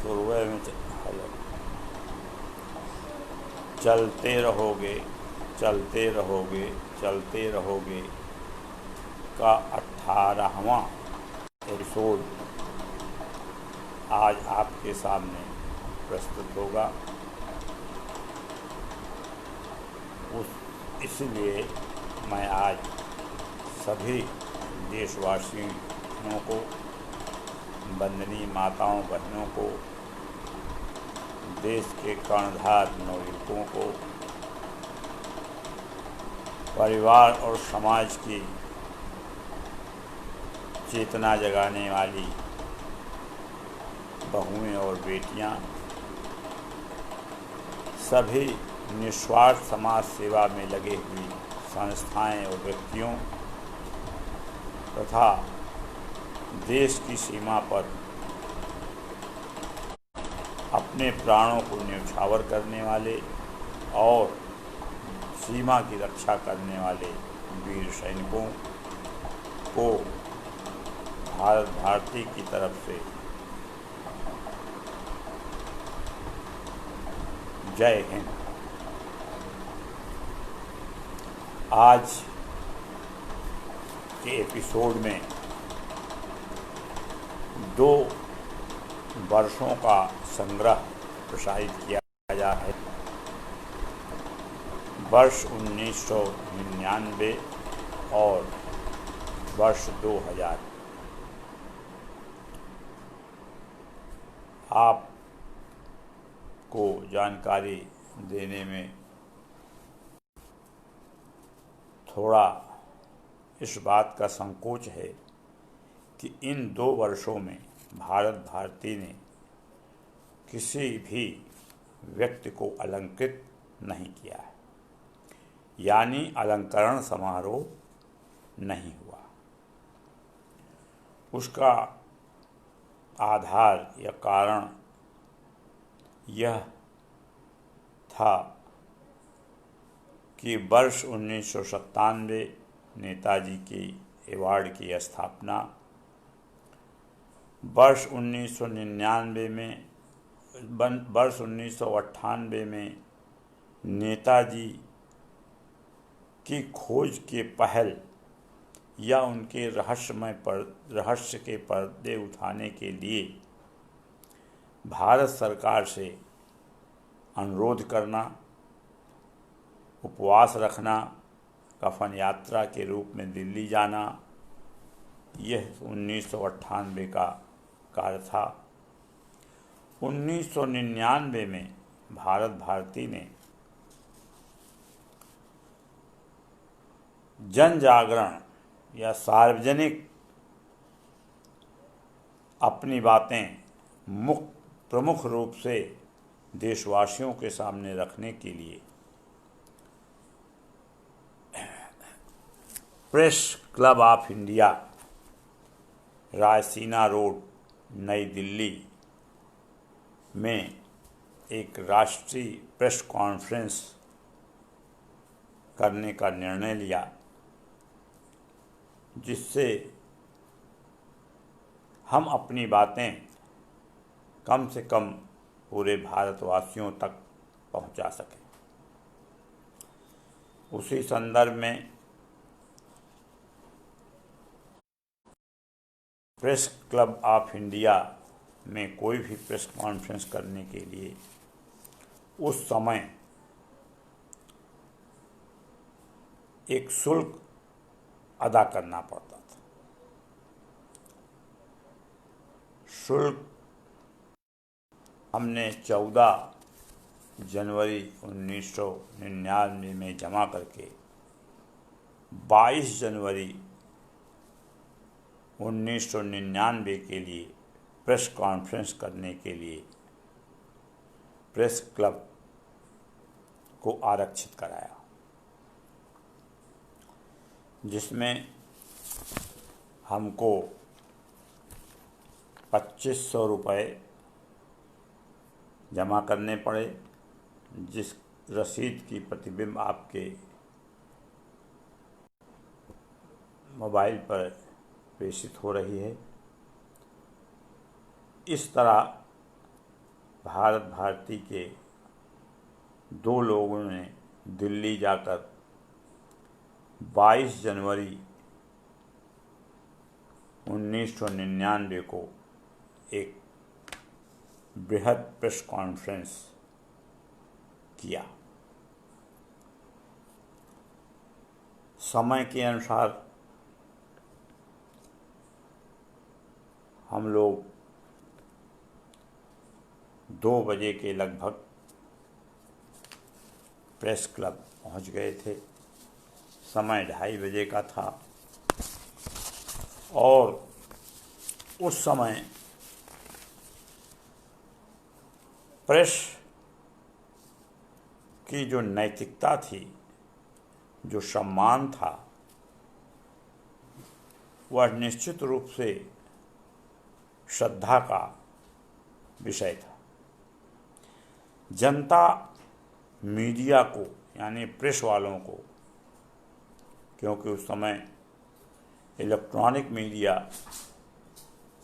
सुरवे में चलते रहोगे चलते रहोगे चलते रहोगे का 18वां एपिसोड आज आपके सामने प्रस्तुत होगा। इसलिए मैं आज सभी देशवासियों को, वंदनीय माताओं बहनों को, देश के कर्णधार नवयुवकों को, परिवार और समाज की चेतना जगाने वाली बहुएं और बेटियां, सभी निस्वार्थ समाज सेवा में लगे हुई संस्थाएं और व्यक्तियों तथा देश की सीमा पर अपने प्राणों को न्यौछावर करने वाले और सीमा की रक्षा करने वाले वीर सैनिकों को भारत भारती की तरफ से जय हिंद। आज के एपिसोड में 2 वर्षों का संग्रह प्रसारित किया जा रहा है। वर्ष 1999 और वर्ष 2000। आपको जानकारी देने में थोड़ा इस बात का संकोच है कि इन 2 वर्षों में भारत भारती ने किसी भी व्यक्ति को अलंकृत नहीं किया है, यानी अलंकरण समारोह नहीं हुआ। उसका आधार या कारण यह था कि वर्ष 1997 नेताजी की अवार्ड की स्थापना, वर्ष 1999 में वर्ष 1998 में नेताजी की खोज के पहल या उनके रहस्य के पर्दे उठाने के लिए भारत सरकार से अनुरोध करना, उपवास रखना, कफन यात्रा के रूप में दिल्ली जाना, यह 1998 का कार्य था। 1999 में भारत भारती ने जन जागरण या सार्वजनिक अपनी बातें प्रमुख रूप से देशवासियों के सामने रखने के लिए press club of India, Raisina road, नई दिल्ली में एक राष्ट्रीय प्रेस कॉन्फ्रेंस करने का निर्णय लिया, जिससे हम अपनी बातें कम से कम पूरे भारतवासियों तक पहुंचा सकें। उसी संदर्भ में प्रेस क्लब ऑफ इंडिया में कोई भी प्रेस कॉन्फ्रेंस करने के लिए उस समय एक शुल्क अदा करना पड़ता था। शुल्क हमने 14 जनवरी 1999 में जमा करके 22 जनवरी 1999 के लिए प्रेस कॉन्फ्रेंस करने के लिए प्रेस क्लब को आरक्षित कराया, जिसमें हमको 2500 रुपये जमा करने पड़े, जिस रसीद की प्रतिबिंब आपके मोबाइल पर प्रेषित हो रही है। इस तरह भारत भारती के दो लोगों ने दिल्ली जाकर 22 जनवरी 1999 को एक बृहद प्रेस कॉन्फ्रेंस किया। समय के अनुसार हम लोग 2 बजे के लगभग प्रेस क्लब पहुंच गए थे। समय 2:30 बजे का था और उस समय प्रेस की जो नैतिकता थी, जो सम्मान था, वह निश्चित रूप से श्रद्धा का विषय था। जनता मीडिया को यानी प्रेस वालों को, क्योंकि उस समय इलेक्ट्रॉनिक मीडिया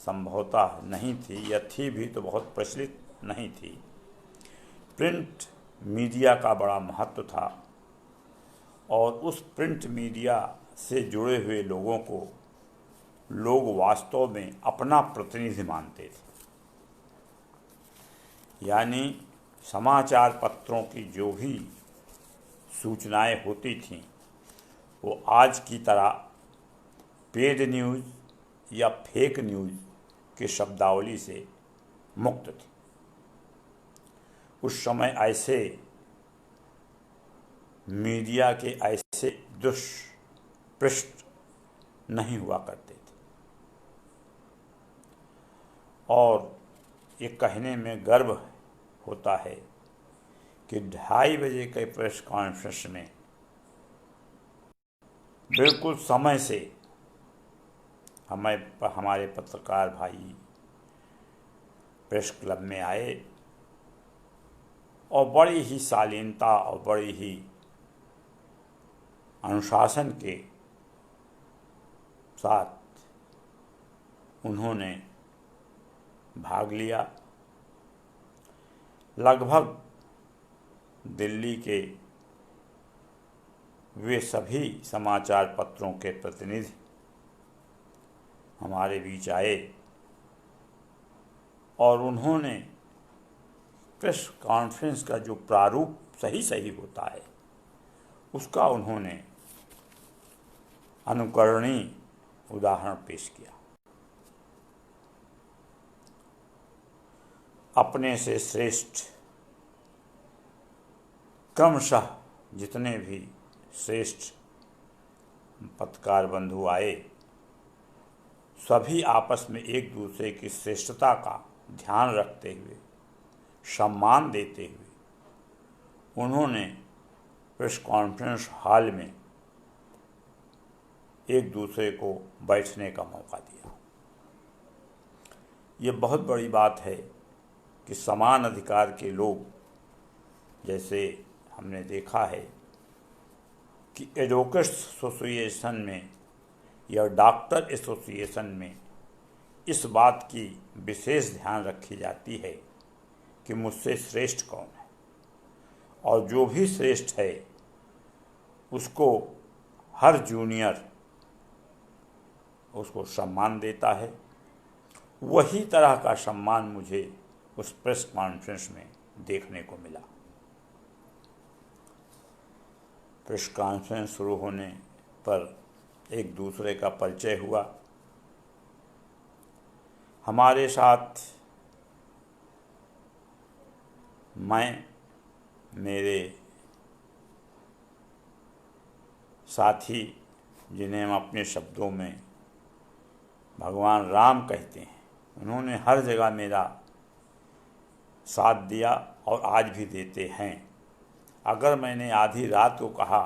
संभवतः नहीं थी, या थी भी तो बहुत प्रचलित नहीं थी, प्रिंट मीडिया का बड़ा महत्व था और उस प्रिंट मीडिया से जुड़े हुए लोगों को लोग वास्तव में अपना प्रतिनिधि मानते थे। यानी समाचार पत्रों की जो भी सूचनाएं होती थीं वो आज की तरह पेड न्यूज़ या फेक न्यूज़ के शब्दावली से मुक्त थी। उस समय ऐसे मीडिया के ऐसे दुष्पृष्ठ नहीं हुआ करते थे और ये कहने में गर्व होता है कि 2:30 बजे के प्रेस कॉन्फ्रेंस में बिल्कुल समय से हमारे पत्रकार भाई प्रेस क्लब में आए और बड़ी ही शालीनता और बड़ी ही अनुशासन के साथ उन्होंने भाग लिया। लगभग दिल्ली के वे सभी समाचार पत्रों के प्रतिनिधि हमारे बीच आए और उन्होंने प्रेस कॉन्फ्रेंस का जो प्रारूप सही होता है उसका उन्होंने अनुकरणीय उदाहरण पेश किया। अपने से श्रेष्ठ क्रमशः जितने भी श्रेष्ठ पत्रकार बंधु आए, सभी आपस में एक दूसरे की श्रेष्ठता का ध्यान रखते हुए, सम्मान देते हुए उन्होंने प्रेस कॉन्फ्रेंस हॉल में एक दूसरे को बैठने का मौका दिया। ये बहुत बड़ी बात है कि समान अधिकार के लोग, जैसे हमने देखा है कि एडवोकेट्स एसोसिएशन में या डॉक्टर एसोसिएशन में इस बात की विशेष ध्यान रखी जाती है कि मुझसे श्रेष्ठ कौन है, और जो भी श्रेष्ठ है उसको हर जूनियर उसको सम्मान देता है। वही तरह का सम्मान मुझे उस प्रेस कॉन्फ्रेंस में देखने को मिला। प्रेस कॉन्फ्रेंस शुरू होने पर एक दूसरे का परिचय हुआ। हमारे साथ मैं, मेरे साथी जिन्हें हम अपने शब्दों में भगवान राम कहते हैं, उन्होंने हर जगह मेरा साथ दिया और आज भी देते हैं। अगर मैंने आधी रात को कहा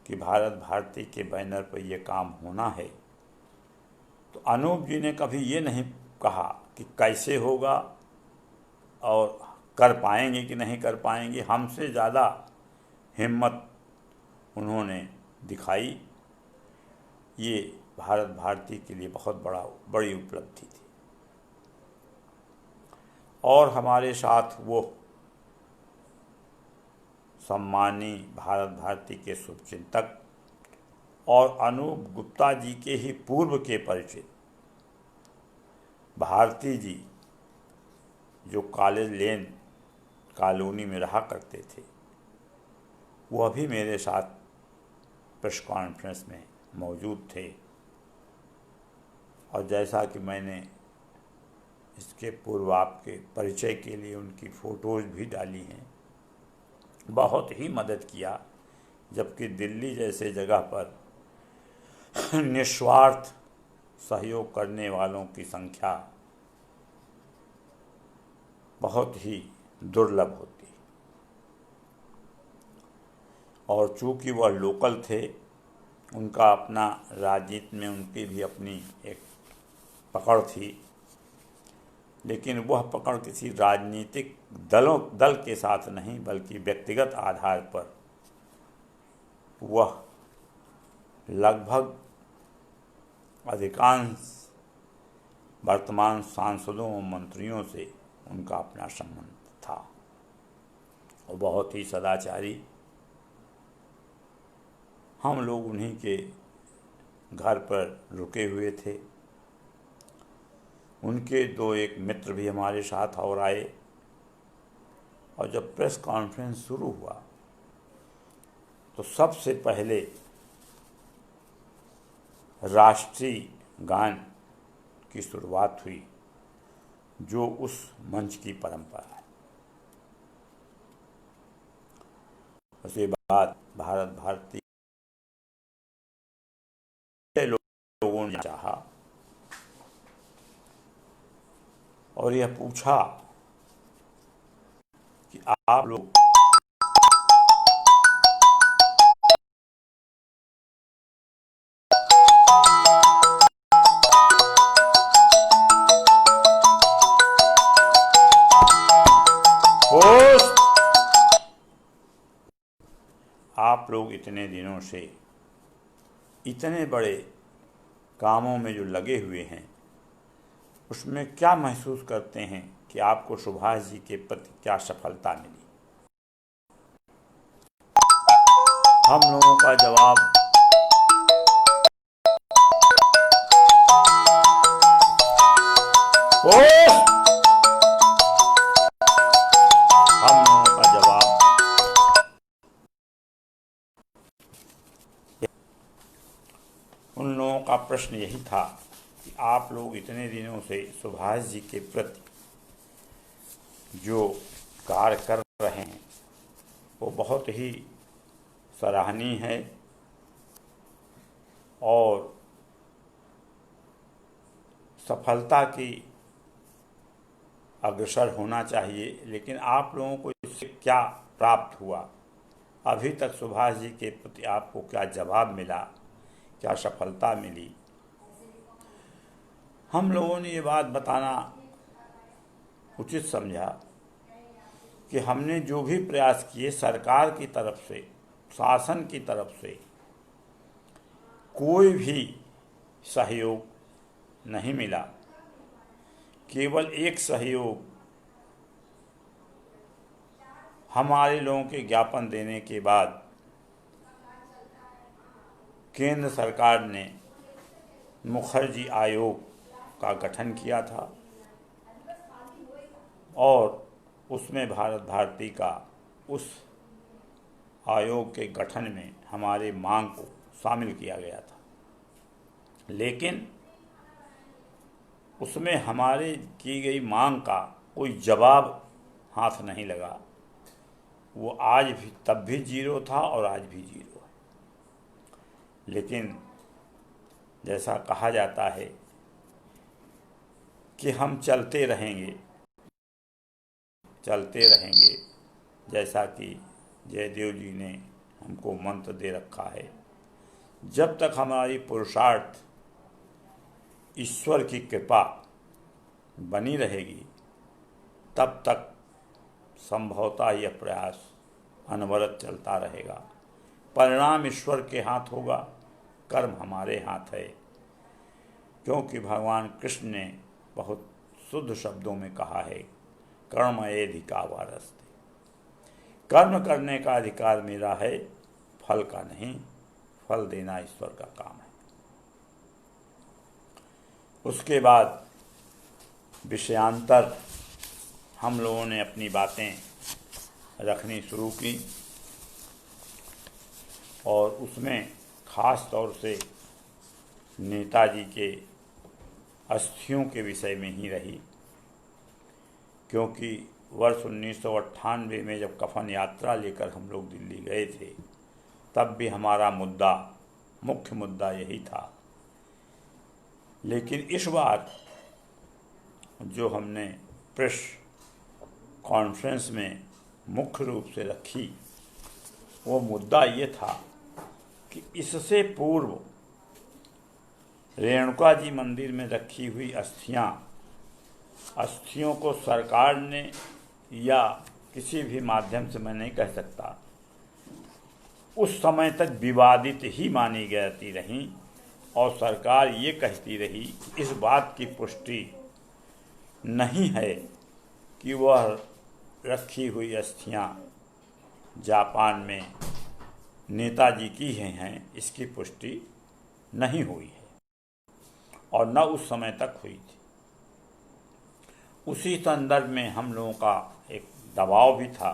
कि भारत भारती के बैनर पर यह काम होना है, तो अनूप जी ने कभी ये नहीं कहा कि कैसे होगा और कर पाएंगे कि नहीं कर पाएंगे। हमसे ज़्यादा हिम्मत उन्होंने दिखाई। ये भारत भारती के लिए बहुत बड़ी उपलब्धि थी। और हमारे साथ वो सम्मानी भारत भारती के शुभचिंतक और अनूप गुप्ता जी के ही पूर्व के परिचित भारती जी, जो कॉलेज लेन कॉलोनी में रहा करते थे, वो अभी मेरे साथ प्रेस कॉन्फ्रेंस में मौजूद थे। और जैसा कि मैंने इसके पूर्व आपके परिचय के लिए उनकी फ़ोटोज़ भी डाली हैं, बहुत ही मदद किया, जबकि दिल्ली जैसे जगह पर निस्वार्थ सहयोग करने वालों की संख्या बहुत ही दुर्लभ होती। और चूँकि वह लोकल थे, उनका अपना राजनीति में उनकी भी अपनी एक पकड़ थी, लेकिन वह पकड़ किसी राजनीतिक दल के साथ नहीं, बल्कि व्यक्तिगत आधार पर वह लगभग अधिकांश वर्तमान सांसदों और मंत्रियों से उनका अपना संबंध था। और बहुत ही सदाचारी। हम लोग उन्हीं के घर पर रुके हुए थे। उनके दो एक मित्र भी हमारे साथ और आए। और जब प्रेस कॉन्फ्रेंस शुरू हुआ तो सबसे पहले राष्ट्रीय गान की शुरुआत हुई, जो उस मंच की परंपरा है। उसके बाद भारत भारती लोगों ने चाहा और यह पूछा कि आप लोग इतने दिनों से इतने बड़े कामों में जो लगे हुए हैं, उसमें क्या महसूस करते हैं कि आपको सुभाष जी के प्रति क्या सफलता मिली? हम लोगों का जवाब उन लोगों का प्रश्न यही था कि आप लोग इतने दिनों से सुभाष जी के प्रति जो कार्य कर रहे हैं वो बहुत ही सराहनीय है और सफलता की अग्रसर होना चाहिए, लेकिन आप लोगों को इससे क्या प्राप्त हुआ? अभी तक सुभाष जी के प्रति आपको क्या जवाब मिला, क्या सफलता मिली? हम लोगों ने ये बात बताना उचित समझा कि हमने जो भी प्रयास किए सरकार की तरफ से, शासन की तरफ से कोई भी सहयोग नहीं मिला। केवल एक सहयोग हमारे लोगों के ज्ञापन देने के बाद केंद्र सरकार ने मुखर्जी आयोग का गठन किया था और उसमें भारत भारती का उस आयोग के गठन में हमारे मांग को शामिल किया गया था, लेकिन उसमें हमारे की गई मांग का कोई जवाब हाथ नहीं लगा। वो आज भी, तब भी जीरो था और आज भी जीरो है। लेकिन जैसा कहा जाता है कि हम चलते रहेंगे, जैसा कि जयदेव जी ने हमको मंत्र दे रखा है, जब तक हमारी पुरुषार्थ ईश्वर की कृपा बनी रहेगी तब तक संभवतः यह प्रयास अनवरत चलता रहेगा। परिणाम ईश्वर के हाथ होगा, कर्म हमारे हाथ है, क्योंकि भगवान कृष्ण ने बहुत शुद्ध शब्दों में कहा है, कर्मयेधिकावारस्ते। कर्म करने का अधिकार मेरा है, फल का नहीं। फल देना ईश्वर का काम है। उसके बाद विषयांतर हम लोगों ने अपनी बातें रखनी शुरू की और उसमें खास तौर से नेताजी के अस्थियों के विषय में ही रही, क्योंकि वर्ष 1998 में जब कफन यात्रा लेकर हम लोग दिल्ली गए थे, तब भी हमारा मुख्य मुद्दा यही था। लेकिन इस बार जो हमने प्रेस कॉन्फ्रेंस में मुख्य रूप से रखी, वो मुद्दा ये था कि इससे पूर्व रेणुका जी मंदिर में रखी हुई अस्थियों को सरकार ने या किसी भी माध्यम से, मैं नहीं कह सकता, उस समय तक विवादित ही मानी जाती रहीं और सरकार ये कहती रही, इस बात की पुष्टि नहीं है कि वह रखी हुई अस्थियां जापान में नेताजी की हैं, इसकी पुष्टि नहीं हुई है और न उस समय तक हुई थी। उसी संदर्भ में हम लोगों का एक दबाव भी था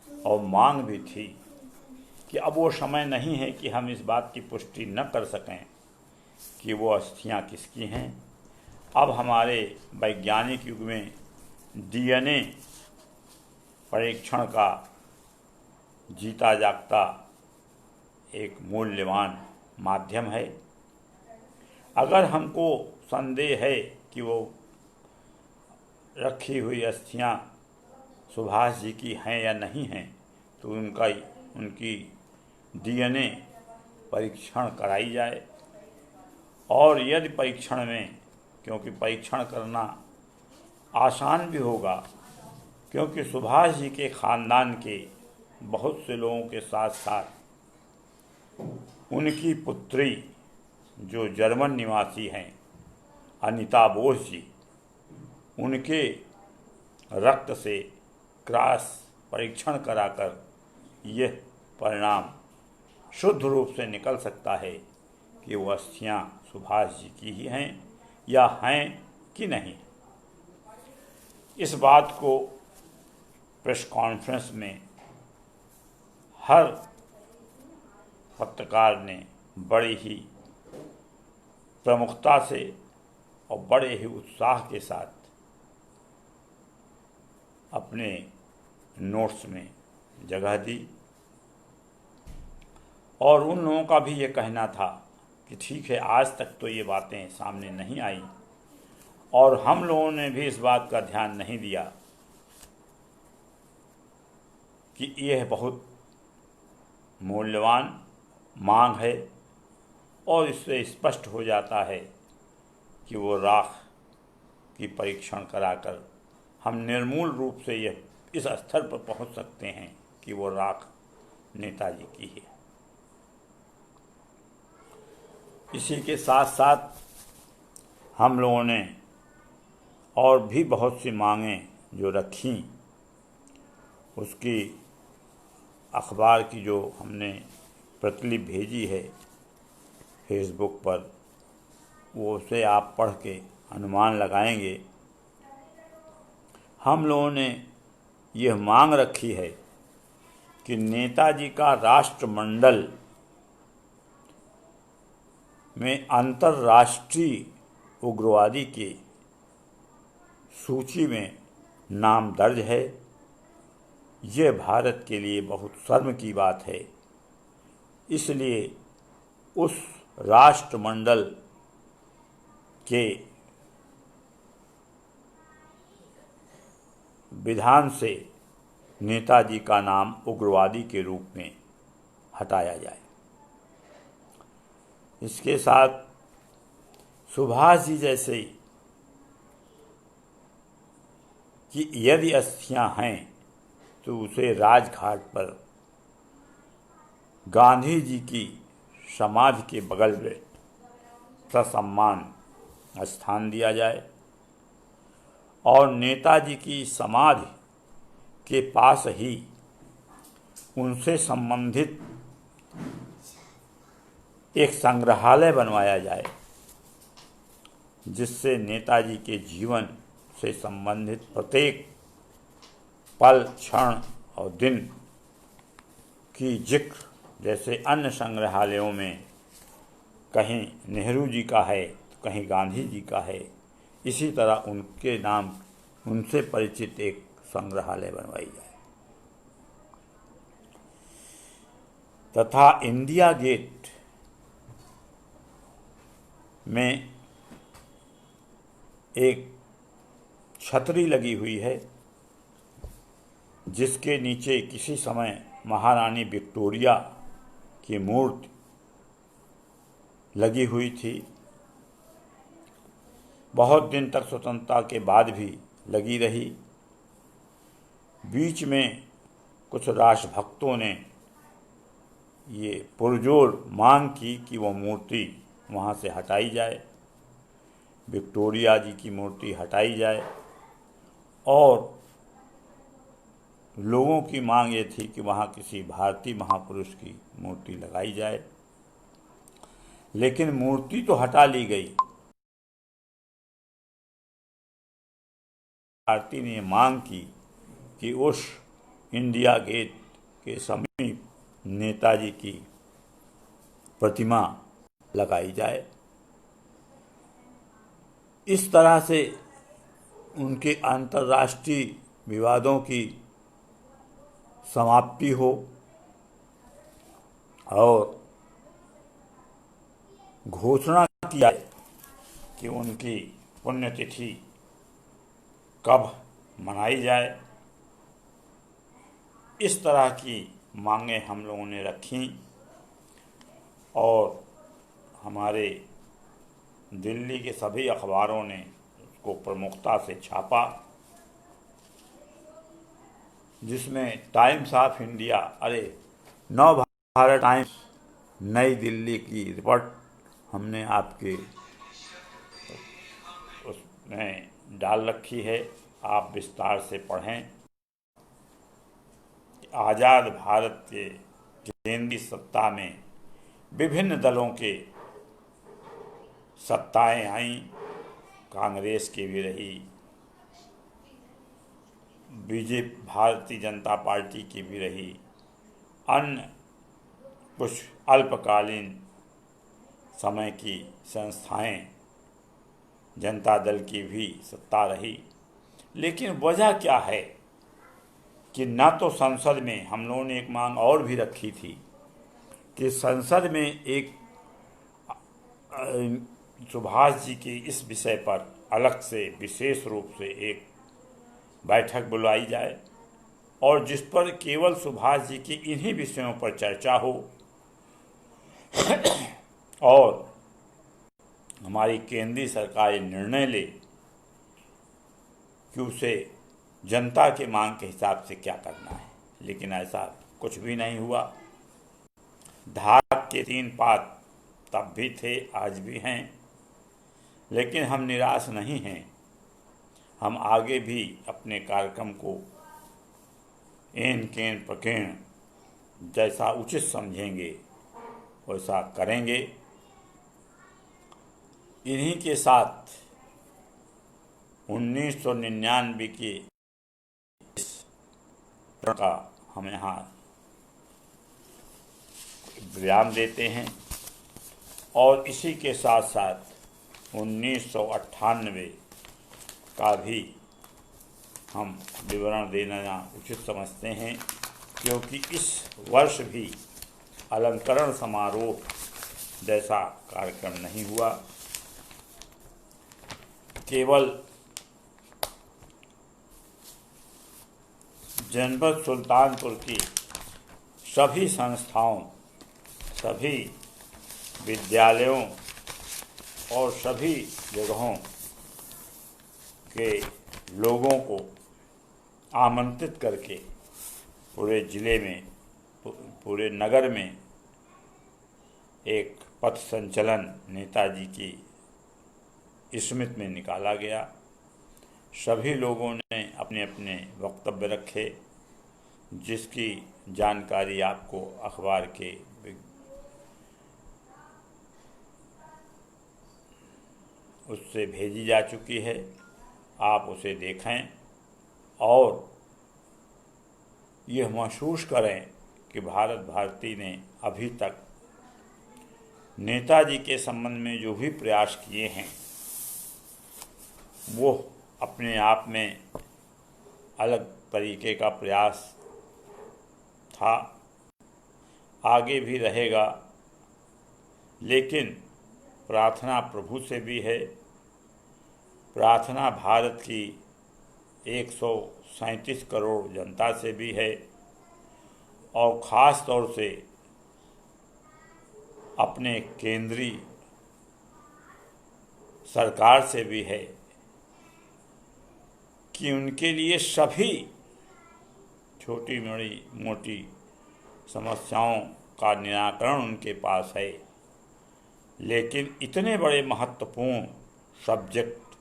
और मांग भी थी कि अब वो समय नहीं है कि हम इस बात की पुष्टि न कर सकें कि वो अस्थियां किसकी हैं। अब हमारे वैज्ञानिक युग में डीएनए परीक्षण का जीता जागता एक मूल्यवान माध्यम है। अगर हमको संदेह है कि वो रखी हुई अस्थियां सुभाष जी की हैं या नहीं हैं, तो उनकी डीएनए परीक्षण कराई जाए। और यदि परीक्षण में, क्योंकि परीक्षण करना आसान भी होगा, क्योंकि सुभाष जी के ख़ानदान के बहुत से लोगों के साथ साथ उनकी पुत्री जो जर्मन निवासी हैं अनीता बोस जी, उनके रक्त से क्रॉस परीक्षण कराकर यह परिणाम शुद्ध रूप से निकल सकता है कि वो अस्थियां सुभाष जी की ही हैं या हैं कि नहीं। इस बात को प्रेस कॉन्फ्रेंस में हर पत्रकार ने बड़ी ही प्रमुखता से और बड़े ही उत्साह के साथ अपने नोट्स में जगह दी। और उन लोगों का भी ये कहना था कि ठीक है, आज तक तो ये बातें सामने नहीं आई और हम लोगों ने भी इस बात का ध्यान नहीं दिया कि यह बहुत मूल्यवान मांग है और इससे स्पष्ट हो जाता है कि वो राख की परीक्षण कराकर हम निर्मूल रूप से यह इस स्तर पर पहुंच सकते हैं कि वो राख नेताजी की है। इसी के साथ साथ हम लोगों ने और भी बहुत सी मांगें जो रखीं, उसकी अखबार की जो हमने प्रतिलिपि भेजी है फेसबुक पर, वो उसे आप पढ़ के अनुमान लगाएंगे। हम लोगों ने यह मांग रखी है कि नेताजी का राष्ट्रमंडल में अंतर्राष्ट्रीय उग्रवादी के सूची में नाम दर्ज है। ये भारत के लिए बहुत शर्म की बात है। इसलिए उस राष्ट्रमंडल के विधान से नेताजी का नाम उग्रवादी के रूप में हटाया जाए। इसके साथ सुभाष जी जैसे कि यदि अस्थियां हैं तो उसे राजघाट पर गांधी जी की समाधि के बगल में ससम्मान स्थान दिया जाए और नेताजी की समाधि के पास ही उनसे संबंधित एक संग्रहालय बनवाया जाए, जिससे नेताजी के जीवन से संबंधित प्रत्येक पल, क्षण और दिन की जिक्र, जैसे अन्य संग्रहालयों में कहीं नेहरू जी का है तो कहीं गांधी जी का है, इसी तरह उनके नाम उनसे परिचित एक संग्रहालय बनवाई जाए तथा इंडिया गेट में एक छतरी लगी हुई है, जिसके नीचे किसी समय महारानी विक्टोरिया की मूर्ति लगी हुई थी। बहुत दिन तक स्वतंत्रता के बाद भी लगी रही। बीच में कुछ राष्ट्रभक्तों ने ये पुरजोर मांग की कि वो मूर्ति वहाँ से हटाई जाए, विक्टोरिया जी की मूर्ति हटाई जाए, और लोगों की मांग ये थी कि वहाँ किसी भारतीय महापुरुष की मूर्ति लगाई जाए। लेकिन मूर्ति तो हटा ली गई। भारती ने मांग की कि उस इंडिया गेट के समीप नेताजी की प्रतिमा लगाई जाए। इस तरह से उनके अंतर्राष्ट्रीय विवादों की समाप्ति हो और घोषणा की जाए कि उनकी पुण्यतिथि कब मनाई जाए। इस तरह की मांगें हम लोगों ने रखीं और हमारे दिल्ली के सभी अखबारों ने उसको प्रमुखता से छापा, जिसमें टाइम्स ऑफ इंडिया, नव भारत टाइम्स, नई दिल्ली की रिपोर्ट हमने आपके उसमें डाल रखी है, आप विस्तार से पढ़ें। आज़ाद भारत के केंद्रीय सत्ता में विभिन्न दलों के सत्ताएं आईं, कांग्रेस की भी रही, बीजेपी भारतीय जनता पार्टी की भी रही, अन्य कुछ अल्पकालीन समय की संस्थाएं, जनता दल की भी सत्ता रही। लेकिन वजह क्या है कि न तो संसद में, हम लोगों ने एक मांग और भी रखी थी कि संसद में एक सुभाष जी के इस विषय पर अलग से विशेष रूप से एक बैठक बुलाई जाए और जिस पर केवल सुभाष जी की इन्हीं विषयों पर चर्चा हो और हमारी केंद्रीय सरकार ये निर्णय ले कि उसे जनता के मांग के हिसाब से क्या करना है। लेकिन ऐसा कुछ भी नहीं हुआ। धाक के 3 पात तब भी थे, आज भी हैं, लेकिन हम निराश नहीं हैं। हम आगे भी अपने कार्यक्रम को एन केन प्रकेण जैसा उचित समझेंगे वैसा करेंगे। इन्हीं के साथ 1999 के इस का हम यहाँ विराम देते हैं और इसी के साथ साथ 1998 का भी हम विवरण देना उचित समझते हैं, क्योंकि इस वर्ष भी अलंकरण समारोह जैसा कार्यक्रम नहीं हुआ। केवल जनपद सुल्तानपुर की सभी संस्थाओं, सभी विद्यालयों और सभी जगहों के लोगों को आमंत्रित करके पूरे ज़िले में, पूरे नगर में एक पथ संचलन नेताजी की स्मृति में निकाला गया। सभी लोगों ने अपने अपने वक्तव्य रखे, जिसकी जानकारी आपको अखबार के उससे भेजी जा चुकी है। आप उसे देखें और यह महसूस करें कि भारत भारती ने अभी तक नेताजी के संबंध में जो भी प्रयास किए हैं वो अपने आप में अलग तरीके का प्रयास था, आगे भी रहेगा, लेकिन प्रार्थना प्रभु से भी है, प्रार्थना भारत की 137 करोड़ जनता से भी है और ख़ास तौर से अपने केंद्रीय सरकार से भी है कि उनके लिए सभी छोटी बड़ी मोटी समस्याओं का निराकरण उनके पास है, लेकिन इतने बड़े महत्वपूर्ण सब्जेक्ट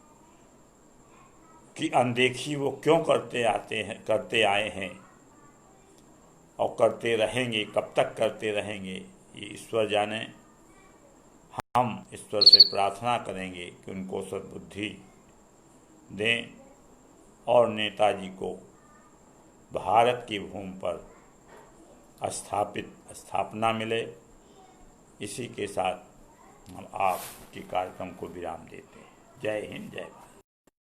की अनदेखी वो क्यों करते आए हैं और करते रहेंगे, कब तक करते रहेंगे ये ईश्वर जाने। हम ईश्वर से प्रार्थना करेंगे कि उनको सद्बुद्धि दें और नेताजी को भारत की भूमि पर स्थापना मिले। इसी के साथ हम आपके कार्यक्रम को विराम देते हैं। जय हिंद, जय भारत।